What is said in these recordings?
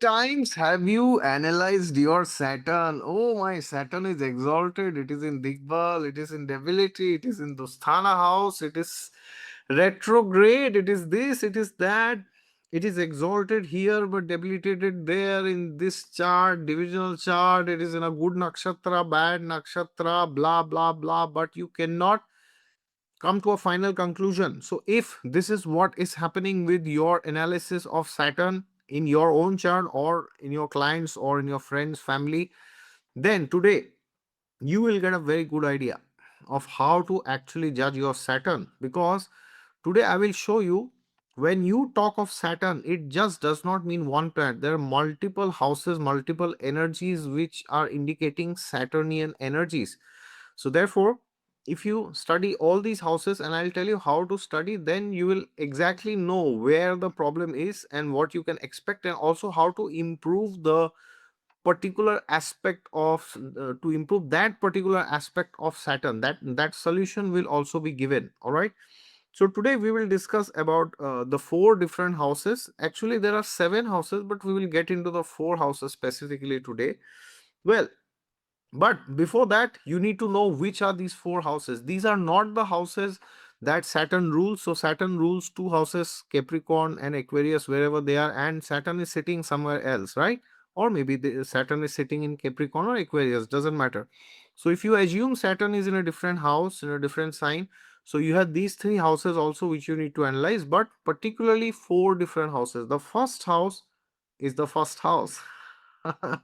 times have you analyzed your Saturn? Oh, my Saturn is exalted. It is in Digbal. It is in debility. It is in Dostana house. It is retrograde. It is this. It is that. It is exalted here but debilitated there in this chart, divisional chart. It is in a good nakshatra, bad nakshatra, blah, blah, blah. But you cannot come to a final conclusion. So, if this is what is happening with your analysis of Saturn in your own chart or in your clients or in your friends, family, then today you will get a very good idea of how to actually judge your Saturn, because today I will show you when you talk of Saturn, it just does not mean one planet. There are multiple houses, multiple energies which are indicating Saturnian energies. So, therefore, if you study all these houses and I'll tell you how to study, then you will exactly know where the problem is and what you can expect, and also how to improve the particular aspect of to improve that particular aspect of Saturn. That solution will also be given. All right. So today we will discuss about the four different houses. Actually, there are seven houses, but we will get into the four houses specifically today. Well, but before that, you need to know which are these four houses. These are not the houses that Saturn rules. So Saturn rules two houses, Capricorn and Aquarius, wherever they are, and Saturn is sitting somewhere else, right? Or maybe Saturn is sitting in Capricorn or Aquarius, doesn't matter. So if you assume Saturn is in a different house, in a different sign, so you have these three houses also which you need to analyze, but particularly four different houses. The first house is the first house.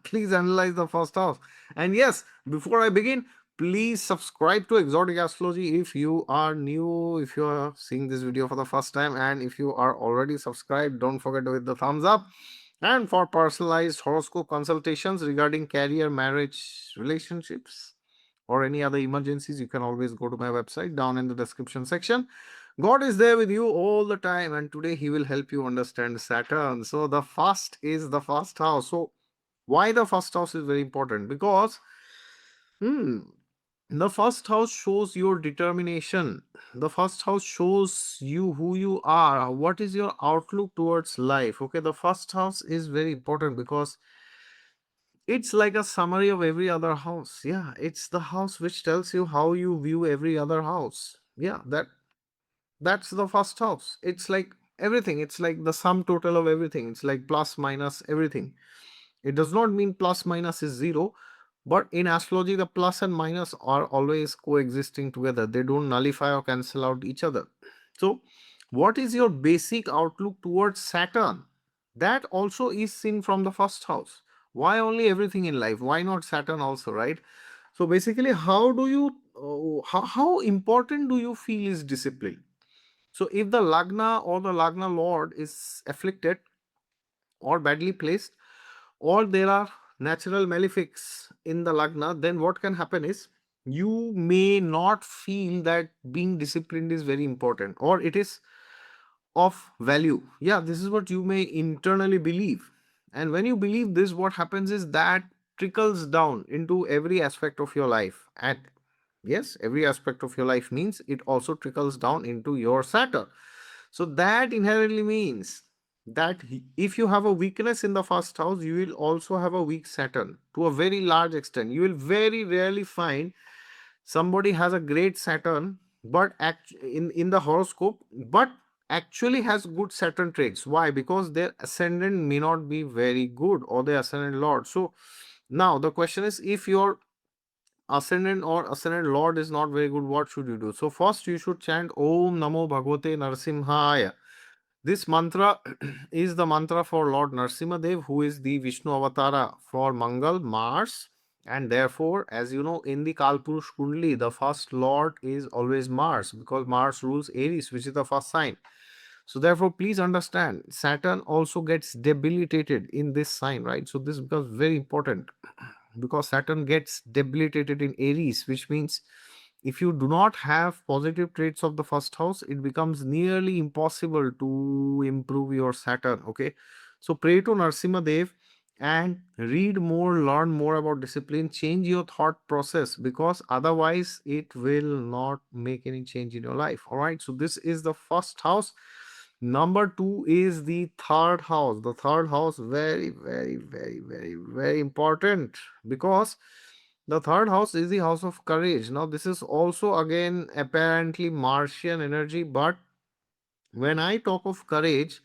Please analyze the first house. And yes, before I begin, please subscribe to Exotic Astrology if you are new, if you are seeing this video for the first time, and if you are already subscribed, don't forget to hit the thumbs up. And for personalized horoscope consultations regarding career, marriage, relationships, or any other emergencies, you can always go to my website down in the description section. God is there with you all the time, and today He will help you understand Saturn. So, the first is the first house. So, why the first house is very important? Because hmm, the first house shows your determination. The first house shows you who you are. What is your outlook towards life? Okay, the first house is very important because it's like a summary of every other house. Yeah, it's the house which tells you how you view every other house. Yeah, that's the first house. It's like everything. It's like the sum total of everything. It's like plus minus everything. It does not mean plus minus is zero, but in astrology, the plus and minus are always coexisting together. They don't nullify or cancel out each other. So, what is your basic outlook towards Saturn? That also is seen from the first house. Why only everything in life? Why not Saturn also, right? So, basically, how do you, how important do you feel is discipline? So, if the Lagna or the Lagna Lord is afflicted or badly placed, or there are natural malefics in the lagna, then what can happen is you may not feel that being disciplined is very important or it is of value. Yeah, this is what you may internally believe. And when you believe this, what happens is that trickles down into every aspect of your life. And yes, every aspect of your life means it also trickles down into your Saturn. So that inherently means that if you have a weakness in the first house, you will also have a weak Saturn to a very large extent. You will very rarely find somebody has a great Saturn, but in the horoscope, but actually has good Saturn traits. Why? Because their ascendant may not be very good or their ascendant lord. So now the question is, if your ascendant or ascendant lord is not very good, what should you do? So first you should chant Om Namo Bhagavate Narsimhaya. This mantra is the mantra for Lord Narsimhadev, who is the Vishnu avatara for Mangal, Mars. And therefore, as you know, in the Kalpurush Kundli, the first Lord is always Mars, because Mars rules Aries, which is the first sign. So therefore, please understand, Saturn also gets debilitated in this sign, right? So this becomes very important because Saturn gets debilitated in Aries, which means if you do not have positive traits of the first house, it becomes nearly impossible to improve your Saturn. Okay, so pray to Narsimha Dev and read more, learn more about discipline, change your thought process, because otherwise it will not make any change in your life. All right, so this is the first house. Number two is the third house. The third house, very, very, very, very, very important, because the third house is the house of courage. Now, this is also again apparently Martian energy, but when I talk of courage,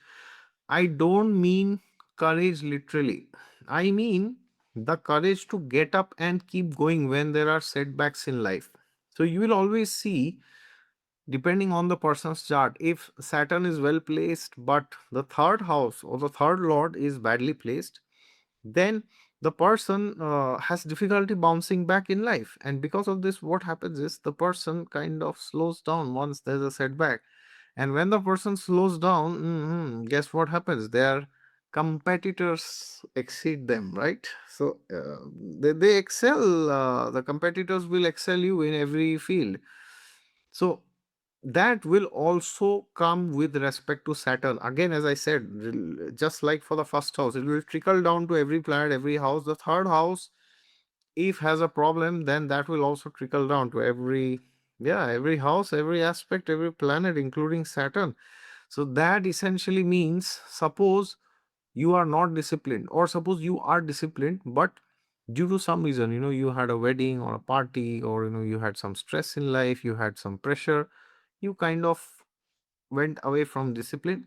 I don't mean courage literally. I mean the courage to get up and keep going when there are setbacks in life. So, you will always see, depending on the person's chart, if Saturn is well placed but the third house or the third lord is badly placed, then the person has difficulty bouncing back in life. And because of this, what happens is the person kind of slows down once there's a setback. And when the person slows down, guess what happens? Their competitors exceed them, right? So they excel, the competitors will excel you in every field. So that will also come with respect to Saturn. Again, as I said, just like for the first house, it will trickle down to every planet, every house. The third house, if has a problem, then that will also trickle down to every, yeah, every house, every aspect, every planet, including Saturn. So that essentially means, suppose you are not disciplined, or suppose you are disciplined, but due to some reason, you had a wedding or a party, or you had some stress in life, you had some pressure, you kind of went away from discipline.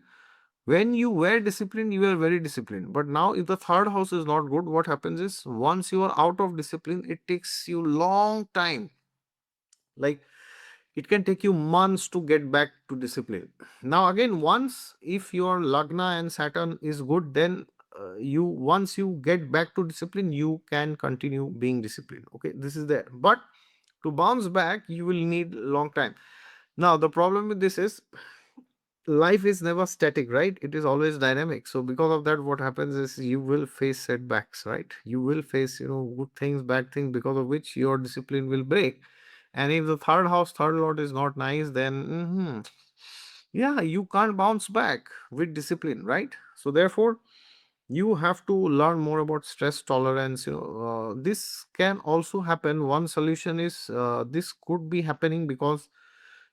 When you were disciplined, you were very disciplined. But now, if the third house is not good, what happens is, once you are out of discipline, it takes you long time. Like, it can take you months to get back to discipline. Now, again, once if your Lagna and Saturn is good, then you once you get back to discipline, you can continue being disciplined. Okay, this is there. But to bounce back, you will need long time. Now, the problem with this is, life is never static, right? It is always dynamic. So because of that, what happens is, you will face setbacks, right? You will face, good things, bad things, because of which your discipline will break. And if the third house, third lord is not nice, then yeah, you can't bounce back with discipline, right? So therefore, you have to learn more about stress tolerance. This can also happen. One solution is, this could be happening because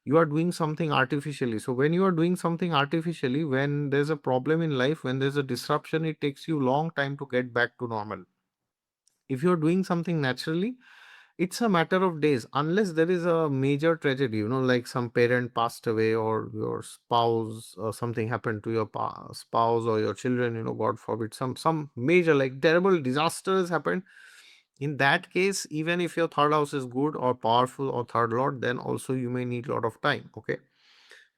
you are doing something artificially. So when you are doing something artificially, when there's a problem in life, when there's a disruption, it takes you long time to get back to normal. If you're doing something naturally, it's a matter of days, unless there is a major tragedy, like some parent passed away, or your spouse, or something happened to your spouse or your children, god forbid, some major, like, terrible disasters happened. In that case, even if your third house is good or powerful, or third lord, then also you may need a lot of time. Okay,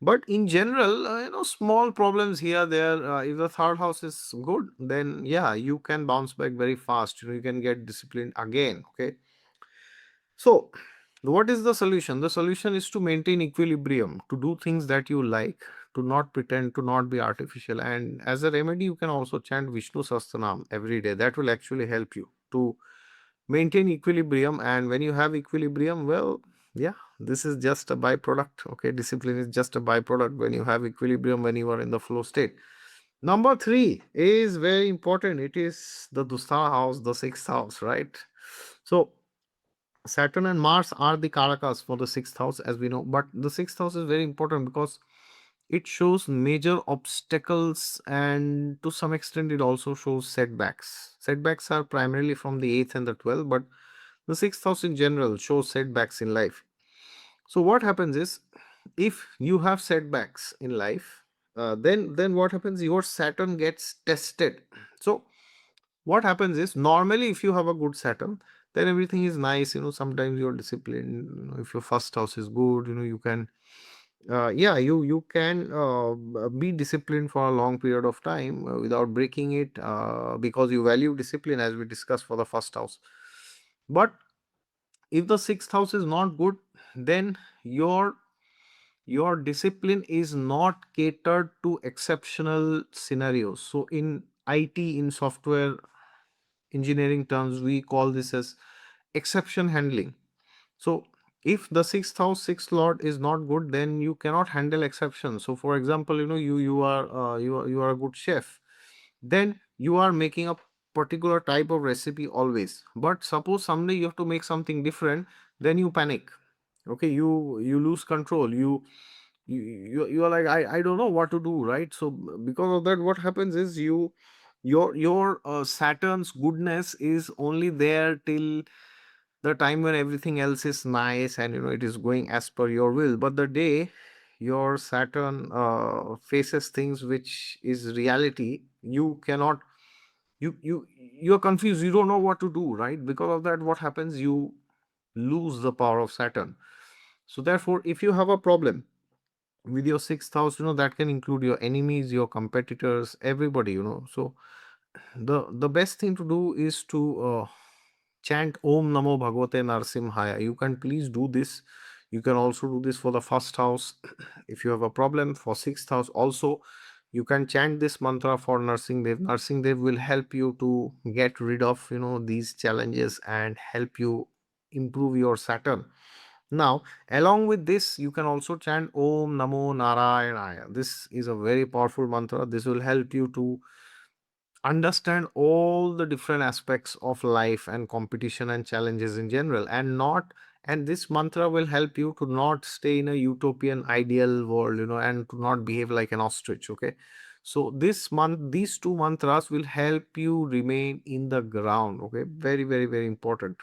but in general, small problems here, there, if the third house is good, then yeah, you can bounce back very fast. You can get disciplined again. Okay, so what is the solution? The solution is to maintain equilibrium, to do things that you like, to not pretend, to not be artificial. And as a remedy, you can also chant Vishnu Sahasranam every day. That will actually help you to maintain equilibrium. And when you have equilibrium, well, yeah, this is just a byproduct. Okay, discipline is just a byproduct when you have equilibrium, when you are in the flow state. Number three is very important. It is the Dustha house, the sixth house, right? So Saturn and Mars are the Karakas for the sixth house, as we know. But the sixth house is very important because it shows major obstacles, and to some extent, it also shows setbacks. Setbacks are primarily from the eighth and the 12th, but the sixth house in general shows setbacks in life. So, what happens is, if you have setbacks in life, then what happens? Your Saturn gets tested. So, what happens is, normally if you have a good Saturn, then everything is nice. Sometimes you're disciplined. If your first house is good, you can, yeah, you can be disciplined for a long period of time without breaking it, because you value discipline, as we discussed for the first house. But if the sixth house is not good, then your discipline is not catered to exceptional scenarios. So in IT, in software engineering terms, we call this as exception handling. So if the sixth house, sixth lord is not good, then you cannot handle exceptions. So for example, you are a good chef, then you are making a particular type of recipe always. But suppose someday you have to make something different, then you panic. Okay, you lose control. You are like, I don't know what to do, right? So because of that, what happens is your Saturn's goodness is only there till the time when everything else is nice and it is going as per your will. But the day your Saturn faces things which is reality, you cannot, you're confused, you don't know what to do, right? Because of that, what happens, you lose the power of Saturn. So therefore, if you have a problem with your sixth house, that can include your enemies, your competitors, everybody, so the best thing to do is to chant Om Namo Bhagavate Narsimhaya. You can please do this. You can also do this for the first house. If you have a problem for sixth house, also you can chant this mantra for Nursing Dev. Nursing Dev will help you to get rid of these challenges and help you improve your Saturn. Now, along with this, you can also chant Om Namo Narayanaya. This is a very powerful mantra. This will help you to understand all the different aspects of life and competition and challenges in general, and this mantra will help you to not stay in a utopian ideal world, and to not behave like an ostrich. Okay, so these two mantras will help you remain in the ground. Okay, very, very, very important.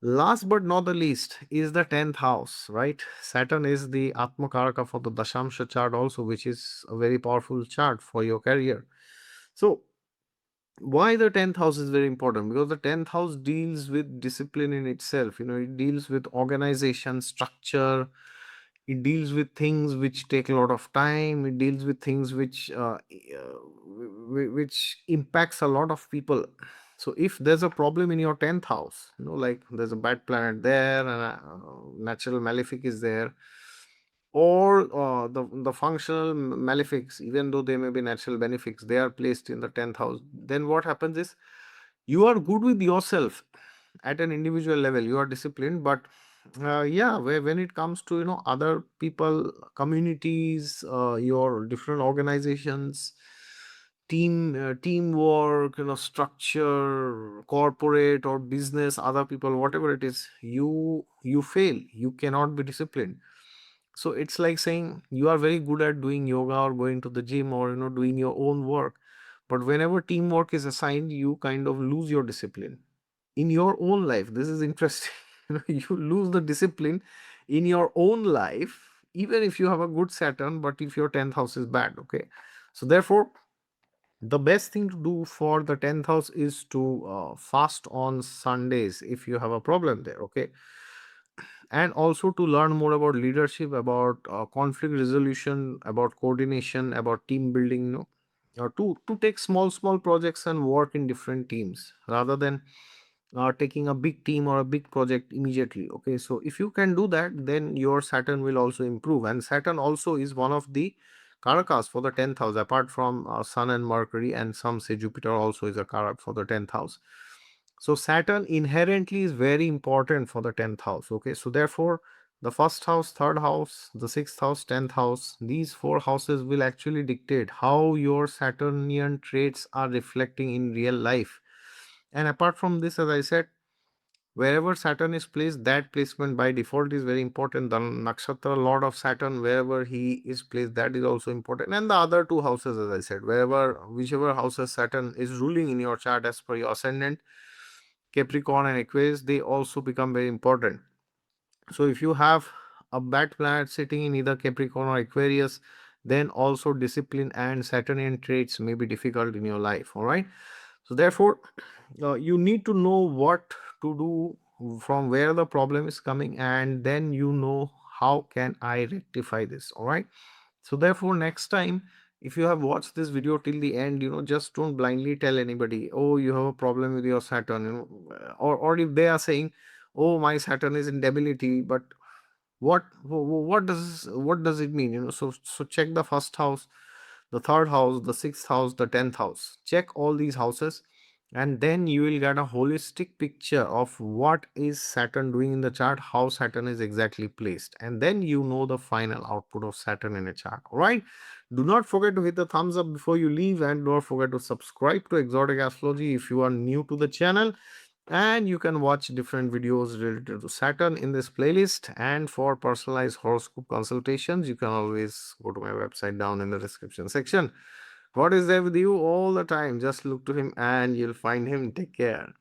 Last but not the least is the 10th house, right? Saturn is the Atmakaraka for the Dashamsha chart also, which is a very powerful chart for your career. So why the 10th house is very important? Because the 10th house deals with discipline in itself. It deals with organization, structure. It deals with things which take a lot of time. It deals with things which impacts a lot of people. So if there's a problem in your 10th house, like there's a bad planet there and a natural malefic is there, or the functional malefics, even though they may be natural benefics, they are placed in the 10th house. Then what happens is, you are good with yourself at an individual level, you are disciplined, but yeah, when it comes to other people, communities, your different organizations, teamwork, structure, corporate or business, other people, whatever it is, you fail, you cannot be disciplined. So it's like saying you are very good at doing yoga or going to the gym or doing your own work, but whenever teamwork is assigned, you kind of lose your discipline in your own life. This is interesting. You lose the discipline in your own life, even if you have a good Saturn, but if your 10th house is bad. Okay, so therefore, the best thing to do for the 10th house is to fast on Sundays if you have a problem there. Okay, and also to learn more about leadership, about conflict resolution, about coordination, about team building, or to take small projects and work in different teams rather than taking a big team or a big project immediately. Okay, so if you can do that, then your Saturn will also improve, and Saturn also is one of the karakas for the 10th house, apart from Sun and Mercury, and some say Jupiter also is a karak for the 10th house. So Saturn inherently is very important for the 10th house. Okay, so therefore, the first house, third house, the sixth house, 10th house, these four houses will actually dictate how your Saturnian traits are reflecting in real life. And apart from this, as I said, wherever Saturn is placed, that placement by default is very important. The nakshatra lord of Saturn, wherever he is placed, that is also important. And the other two houses, as I said, whichever houses Saturn is ruling in your chart as per your ascendant, Capricorn and Aquarius, they also become very important. So if you have a bad planet sitting in either Capricorn or Aquarius, then also discipline and Saturnian traits may be difficult in your life. All right. So therefore, you need to know what to do, from where the problem is coming, and then how can I rectify this. All right. So therefore, next time, if you have watched this video till the end, just don't blindly tell anybody, oh, you have a problem with your Saturn, or if they are saying, oh, my Saturn is in debility, but what does it mean? So check the first house, the third house, the sixth house, the 10th house. Check all these houses, and then you will get a holistic picture of what is Saturn doing in the chart, how Saturn is exactly placed, and then the final output of Saturn in a chart. All right. Do not forget to hit the thumbs up before you leave, and don't forget to subscribe to Exotic Astrology if you are new to the channel. And you can watch different videos related to Saturn in this playlist. And for personalized horoscope consultations, you can always go to my website down in the description section. God is there with you all the time. Just look to Him and you'll find Him. Take care.